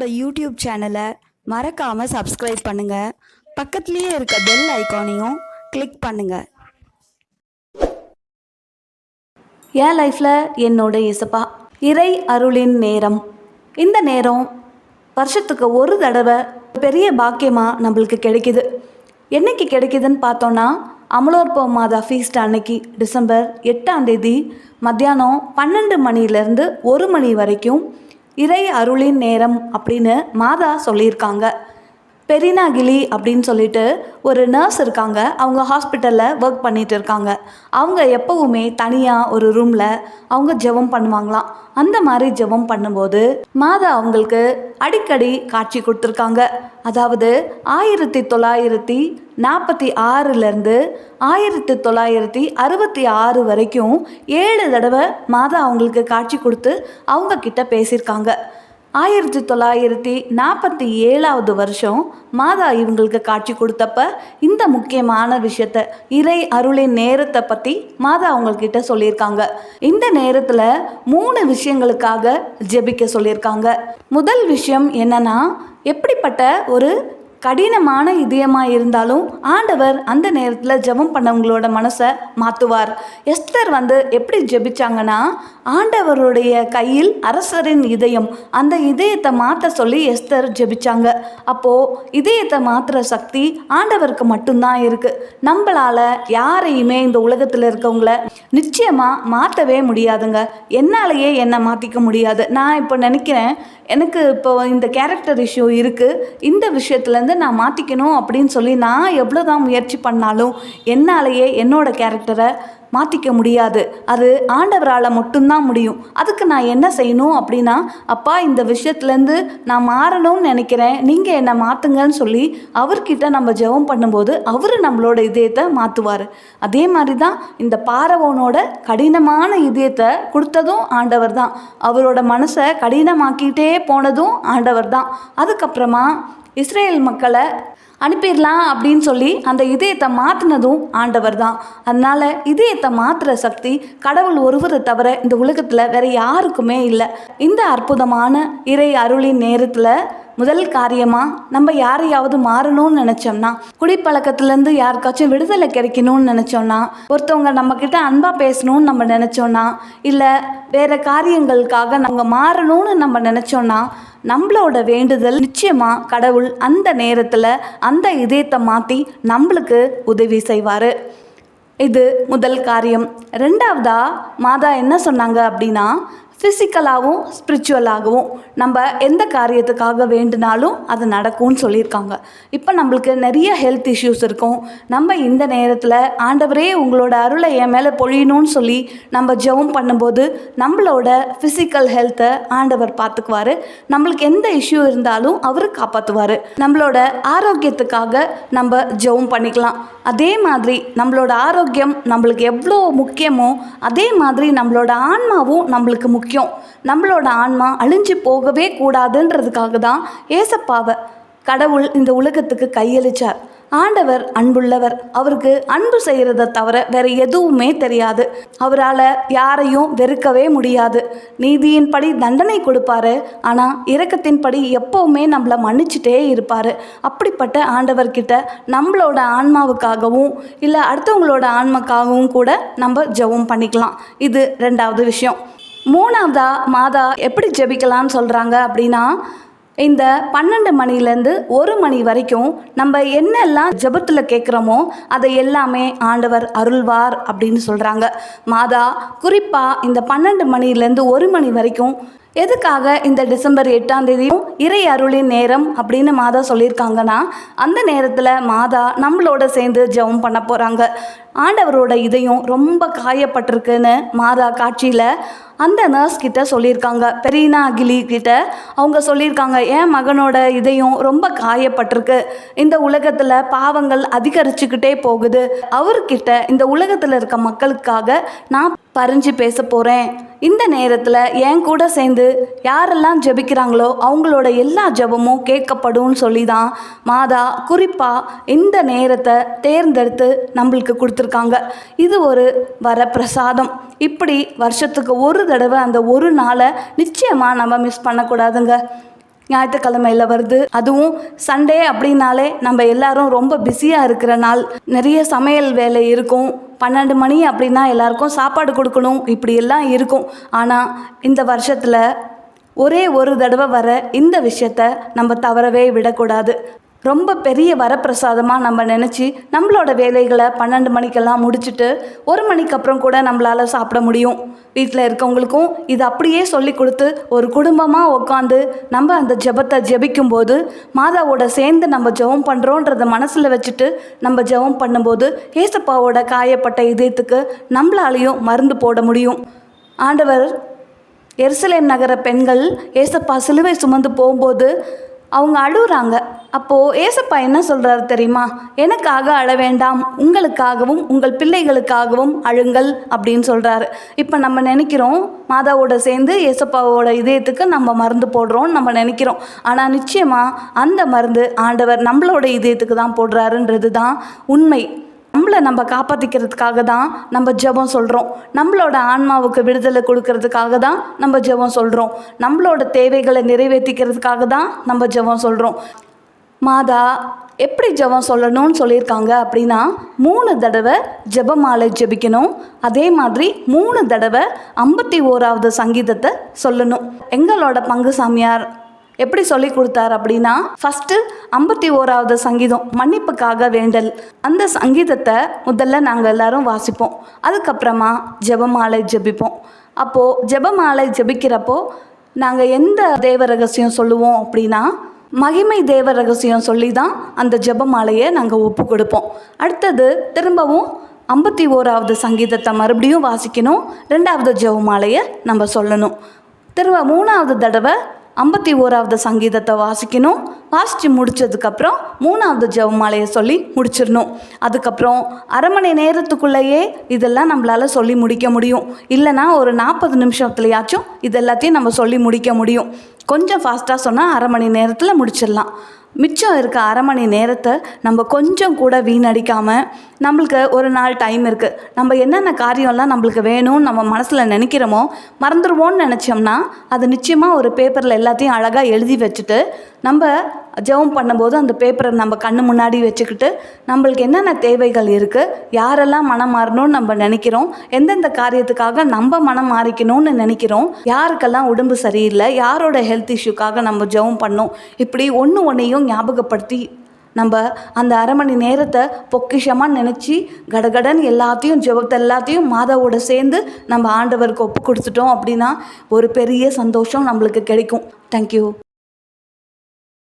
நம்மளோட யூடியூப் சேனலை மறக்காமல் சப்ஸ்கிரைப் பண்ணுங்கள். பக்கத்துலேயே இருக்க பெல் ஐக்கானையும் கிளிக் பண்ணுங்கள். என் லைஃப்பில் என்னோட இயேசப்பா இறை அருளின் நேரம். இந்த நேரம் வருஷத்துக்கு ஒரு தடவை பெரிய பாக்கியமாக நம்மளுக்கு கிடைக்கிது. என்றைக்கு கிடைக்கிதுன்னு பார்த்தோன்னா, அமலோற்பவ மாதா ஃபீஸ்ட் அன்னைக்கு டிசம்பர் 8 மத்தியானம் 12 மணிலேருந்து 1 மணி வரைக்கும் இறை அருளின் நேரம் அப்படின்னு மாதா சொல்லியிருக்காங்க. பெரினாகிலி அப்படின்னு சொல்லிட்டு ஒரு நர்ஸ் இருக்காங்க. அவங்க ஹாஸ்பிட்டலில் ஒர்க் பண்ணிகிட்டு இருக்காங்க. அவங்க எப்போவுமே தனியாக ஒரு ரூமில் அவங்க ஜெபம் பண்ணுவாங்களாம். அந்த மாதிரி ஜெபம் பண்ணும்போது மாதா அவங்களுக்கு அடிக்கடி காட்சி கொடுத்துருக்காங்க. அதாவது 1946 1966 வரைக்கும் 7 தடவை மாதா அவங்களுக்கு காட்சி கொடுத்து அவங்க கிட்ட பேசியிருக்காங்க. 1947 வருஷம் மாதா இவங்களுக்கு காட்சி கொடுத்தப்ப இந்த முக்கியமான விஷயத்த, இறை அருளின் நேரத்தை பற்றி மாதா அவங்கக்கிட்ட சொல்லியிருக்காங்க. இந்த நேரத்தில் 3 விஷயங்களுக்காக ஜெபிக்க சொல்லியிருக்காங்க. முதல் விஷயம் என்னன்னா, எப்படிப்பட்ட ஒரு கடினமான இதயமாக இருந்தாலும் ஆண்டவர் அந்த நேரத்தில் ஜெபம் பண்ணவங்களோட மனசை மாற்றுவார். எஸ்தர் எப்படி ஜெபிச்சாங்கன்னா, ஆண்டவருடைய கையில் அரசரின் இதயம், அந்த இதயத்தை மாற்ற சொல்லி எஸ்தர் ஜெபிச்சாங்க. அப்போது இதயத்தை மாற்றுற சக்தி ஆண்டவருக்கு மட்டும்தான் இருக்குது. நம்மளால் யாரையுமே இந்த உலகத்தில் இருக்கவங்கள நிச்சயமாக மாற்றவே முடியாதுங்க. என்னாலேயே என்னை மாற்றிக்க முடியாது. நான் இப்போ நினைக்கிறேன், எனக்கு இப்போ இந்த கேரக்டர் இஷ்யூ இருக்குது, இந்த விஷயத்துலேருந்து நான் மாற்றிக்கணும் அப்படின்னு சொல்லி நான் எவ்வளோ தான் முயற்சி பண்ணாலும் என்னாலேயே என்னோட கேரக்டரை மாற்றிக்க முடியாது. அது ஆண்டவரால் மட்டும்தான் முடியும். அதுக்கு நான் என்ன செய்யணும் அப்படின்னா, அப்பா இந்த விஷயத்துலேருந்து நான் மாறணும்னு நினைக்கிறேன், நீங்கள் என்னை மாற்றுங்கன்னு சொல்லி அவர்கிட்ட நம்ம ஜெபம் பண்ணும்போது அவர் நம்மளோட இதயத்தை மாற்றுவார். அதே மாதிரி தான் இந்த பாரவோனோட கடினமான இதயத்தை கொடுத்ததும் ஆண்டவர் தான். அவரோட மனசை கடினமாக்கிட்டே போனதும் ஆண்டவர் தான். அதுக்கப்புறமா இஸ்ரேல் மக்களை அனுப்பிடலாம் அப்படின்னு சொல்லி அந்த இதயத்தை மாற்றினதும் ஆண்டவர் தான். அதனால் இதயத்தை மாற்றுற சக்தி கடவுள் ஒருவரை தவிர இந்த உலகத்தில் வேறு யாருக்குமே இல்லை. இந்த அற்புதமான இறை அருளின் நேரத்தில் முதல் காரியமாக நம்ம யாரையாவது மாறணும்னு நினச்சோம்னா, குடிப்பழக்கத்துலேருந்து யாருக்காச்சும் விடுதலை கிடைக்கணும்னு நினச்சோன்னா, ஒருத்தவங்க நம்மக்கிட்ட அன்பாக பேசணும்னு நம்ம நினச்சோன்னா, இல்லை வேறு காரியங்களுக்காக நம்ம மாறணும்னு நம்ம நினச்சோன்னா, நம்மளோட வேண்டுதல் நிச்சயமாக கடவுள் அந்த நேரத்தில் அந்த இதயத்தை மாற்றி நம்மளுக்கு உதவி செய்வார். இது முதல் காரியம். ரெண்டாவதாக மாதா என்ன சொன்னாங்க அப்படின்னா, ஃபிசிக்கலாகவும் ஸ்பிரிச்சுவலாகவும் நம்ம எந்த காரியத்துக்காக வேண்டுனாலும் அது நடக்கும்னு சொல்லியிருக்காங்க. இப்போ நம்மளுக்கு நிறைய ஹெல்த் இஷ்யூஸ் இருக்கும். நம்ம இந்த நேரத்தில் ஆண்டவரே உங்களோட அருளை என் மேலே பொழியணும்னு சொல்லி நம்ம ஜெபம் பண்ணும்போது நம்மளோட ஃபிசிக்கல் ஹெல்த்தை ஆண்டவர் பார்த்துக்குவார். நம்மளுக்கு எந்த இஷ்யூ இருந்தாலும் அவர் காப்பாற்றுவார். நம்மளோட ஆரோக்கியத்துக்காக நம்ம ஜெபம் பண்ணிக்கலாம். அதே மாதிரி நம்மளோட ஆரோக்கியம் நம்மளுக்கு எவ்வளோ முக்கியமோ அதே மாதிரி நம்மளோட ஆன்மாவும் நம்மளுக்கு முக்கியம். நம்மளோட ஆன்மா அழிஞ்சு போகவே கூடாதுன்றதுக்காக தான் ஏசப்பாவை கடவுள் இந்த உலகத்துக்கு கையளிச்சார். ஆண்டவர் அன்புள்ளவர். அவருக்கு அன்பு செய்கிறத தவிர வேறு எதுவுமே தெரியாது. அவரால் யாரையும் வெறுக்கவே முடியாது. நீதியின்படி தண்டனை கொடுப்பாரு, ஆனால் இரக்கத்தின்படி எப்போவுமே நம்மளை மன்னிச்சுட்டே இருப்பார். அப்படிப்பட்ட ஆண்டவர்கிட்ட நம்மளோட ஆன்மாவுக்காகவும் இல்லை அடுத்தவங்களோட ஆன்மாக்காகவும் கூட நம்ம ஜெபம் பண்ணிக்கலாம். இது ரெண்டாவது விஷயம். மூணாவதாக மாதா எப்படி ஜெபிக்கலான்னு சொல்கிறாங்க அப்படின்னா, இந்த 12 மணிலேருந்து 1 மணி வரைக்கும் நம்ம என்னெல்லாம் ஜெபத்தில் கேட்குறோமோ அதை எல்லாமே ஆண்டவர் அருள்வார் அப்படின்னு சொல்கிறாங்க. மாதா குறிப்பாக இந்த 12 மணிலேருந்து 1 மணி வரைக்கும் எதுக்காக இந்த டிசம்பர் 8 இறை அருளின் நேரம் அப்படின்னு மாதா சொல்லியிருக்காங்கன்னா, அந்த நேரத்தில் மாதா நம்மளோட சேர்ந்து ஜெபம் பண்ண போகிறாங்க. ஆண்டவரோட இதயம் ரொம்ப காயப்பட்டிருக்குன்னு மாதா காட்சியில் அந்த நர்ஸ் கிட்ட சொல்லியிருக்காங்க. பெரினாகிலி கிட்ட அவங்க சொல்லியிருக்காங்க, என் மகனோட இதயம் ரொம்ப காயப்பட்டிருக்கு, இந்த உலகத்தில் பாவங்கள் அதிகரிச்சுக்கிட்டே போகுது, அவர்கிட்ட இந்த உலகத்தில் இருக்க மக்களுக்காக நான் பறிஞ்சு பேச போகிறேன். இந்த நேரத்தில் என் கூட சேர்ந்து யாரெல்லாம் ஜெபிக்கிறாங்களோ அவங்களோட எல்லா ஜெபமும் கேட்கப்படும்னு சொல்லி தான் மாதா குறிப்பாக இந்த நேரத்தை தேர்ந்தெடுத்து நம்மளுக்கு கொடுத்துருக்காங்க. இது ஒரு வரப்பிரசாதம். இப்படி வருஷத்துக்கு ஒரு தடவை அந்த ஒரு நாளை நிச்சயமாக நம்ம மிஸ் பண்ணக்கூடாதுங்க. ஞாயிற்றுக்கிழமையில் வருது. அதுவும் சண்டே அப்படின்னாலே நம்ம எல்லாரும் ரொம்ப பிஸியாக இருக்கிற நாள். நிறைய சமையல் வேலை இருக்கும். 12 மணி அப்படின்னா எல்லாருக்கும் சாப்பாடு கொடுக்கணும், இப்படி எல்லாம் இருக்கும். ஆனால் இந்த வருஷத்தில் ஒரே ஒரு தடவை வர இந்த விஷயத்த நம்ம தவறவே விடக்கூடாது. ரொம்ப பெரிய வரப்பிரசாதமாக நம்ம நினச்சி நம்மளோட வேலைகளை 12 மணிக்கெல்லாம் முடிச்சுட்டு 1 மணிக்கு அப்புறம் கூட நம்மளால் சாப்பிட முடியும். வீட்டில் இருக்கவங்களுக்கும் இது அப்படியே சொல்லி கொடுத்து ஒரு குடும்பமாக உட்காந்து நம்ம அந்த ஜெபத்தை ஜெபிக்கும்போது, மாதாவோட சேர்ந்து நம்ம ஜெபம் பண்ணுறோன்றத மனசில் வச்சுட்டு நம்ம ஜெபம் பண்ணும்போது ஏசப்பாவோட காயப்பட்ட இதயத்துக்கு நம்மளாலையும் மருந்து போட முடியும். ஆண்டவர் எருசலேம் நகர பெண்கள் ஏசப்பா சிலுவை சுமந்து போகும்போது அவங்க அழுகுறாங்க. அப்போது ஏசப்பா என்ன சொல்கிறாரு தெரியுமா? எனக்காக அழ வேண்டாம், உங்களுக்காகவும் உங்கள் பிள்ளைகளுக்காகவும் அழுங்கள் அப்படின்னு சொல்கிறாரு. இப்போ நம்ம நினைக்கிறோம் மாதாவோட சேர்ந்து ஏசப்பாவோட இதயத்துக்கு நம்ம மருந்து போடுறோம் நம்ம நினைக்கிறோம். ஆனால் நிச்சயமாக அந்த மருந்து ஆண்டவர் நம்மளோட இதயத்துக்கு தான் போடுறாருன்றது தான் உண்மை. நம்மளை நம்ம காப்பாற்றிக்கிறதுக்காக தான் நம்ம ஜெபம் சொல்கிறோம். நம்மளோட ஆன்மாவுக்கு விடுதலை கொடுக்கறதுக்காக தான் நம்ம ஜெபம் சொல்கிறோம். நம்மளோட தேவைகளை நிறைவேற்றிக்கிறதுக்காக தான் நம்ம ஜெபம் சொல்கிறோம். மாதா எப்படி ஜெபம் சொல்லணும்னு சொல்லியிருக்காங்க அப்படின்னா 3 தடவை ஜெபமாலை ஜெபிக்கணும். அதே மாதிரி 3 தடவை 51வது சங்கீதத்தை சொல்லணும். எங்களோட பங்கு சாமியார் எப்படி சொல்லி கொடுத்தார் அப்படின்னா, ஃபஸ்ட்டு 51வது சங்கீதம் மன்னிப்புக்காக வேண்டல், அந்த சங்கீதத்தை முதல்ல நாங்கள் எல்லாரும் வாசிப்போம். அதுக்கப்புறமா ஜெபமாலை ஜெபிப்போம். அப்போது ஜெபமாலை ஜெபிக்கிறப்போ நாங்கள் எந்த தேவ ரகசியம் சொல்லுவோம் அப்படின்னா, மகிமை தேவ ரகசியம் சொல்லி தான் அந்த ஜெபமாலையை நாங்கள் ஒப்பு கொடுப்போம். அடுத்தது திரும்பவும் 51வது சங்கீதத்தை மறுபடியும் வாசிக்கணும். 2வது ஜெபமாலையை நம்ம சொல்லணும். திரும்ப 3வது தடவை 51வது சங்கீதத்தை வாசிக்கணும். வாசித்து முடித்ததுக்கப்புறம் 3வது ஜெபமாலையை சொல்லி முடிச்சிடணும். அதுக்கப்புறம் அரை மணி நேரத்துக்குள்ளேயே இதெல்லாம் நம்மளால் சொல்லி முடிக்க முடியும். இல்லைனா ஒரு 40 நிமிஷத்துலையாச்சும் இதெல்லாத்தையும் நம்ம சொல்லி முடிக்க முடியும். கொஞ்சம் ஃபாஸ்ட்டாக சொன்னால் அரை மணி நேரத்தில் முடிச்சிடலாம். மிச்சம் இருக்க அரை மணி நேரத்தை நம்ம கொஞ்சம் கூட வீணடிக்காமல், நம்மளுக்கு ஒரு நாள் டைம் இருக்குது, நம்ம என்னென்ன காரியம்லாம் நம்மளுக்கு வேணும்னு நம்ம மனசில் நினைக்கிறோமோ மறந்துடுவோன்னு நினச்சோம்னா அது நிச்சயமாக ஒரு பேப்பரில் எல்லாத்தையும் அழகாக எழுதி வச்சுட்டு நம்ம ஜெபம் பண்ணும்போது அந்த பேப்பரை நம்ம கண்ணு முன்னாடி வச்சுக்கிட்டு நம்மளுக்கு என்னென்ன தேவைகள் இருக்குது, யாரெல்லாம் மனம் மாறணும்னு நம்ம நினைக்கிறோம், எந்தெந்த காரியத்துக்காக நம்ம மனம் மாறிக்கணும்னு நினைக்கிறோம், யாருக்கெல்லாம் உடம்பு சரியில்லை, யாரோட ஹெல்த் இஷ்யூக்காக நம்ம ஜெபம் பண்ணோம், இப்படி ஒன்றையும் ஞாபகப்படுத்தி நம்ம அந்த அரை மணி நேரத்தை பொக்கிஷமாக நினச்சி கடகடன் எல்லாத்தையும் ஜெபத்தை எல்லாத்தையும் மாதாவோட சேர்ந்து நம்ம ஆண்டவருக்கு ஒப்பு கொடுத்துட்டோம் அப்படின்னா ஒரு பெரிய சந்தோஷம் நம்மளுக்கு கிடைக்கும். தேங்க்யூ.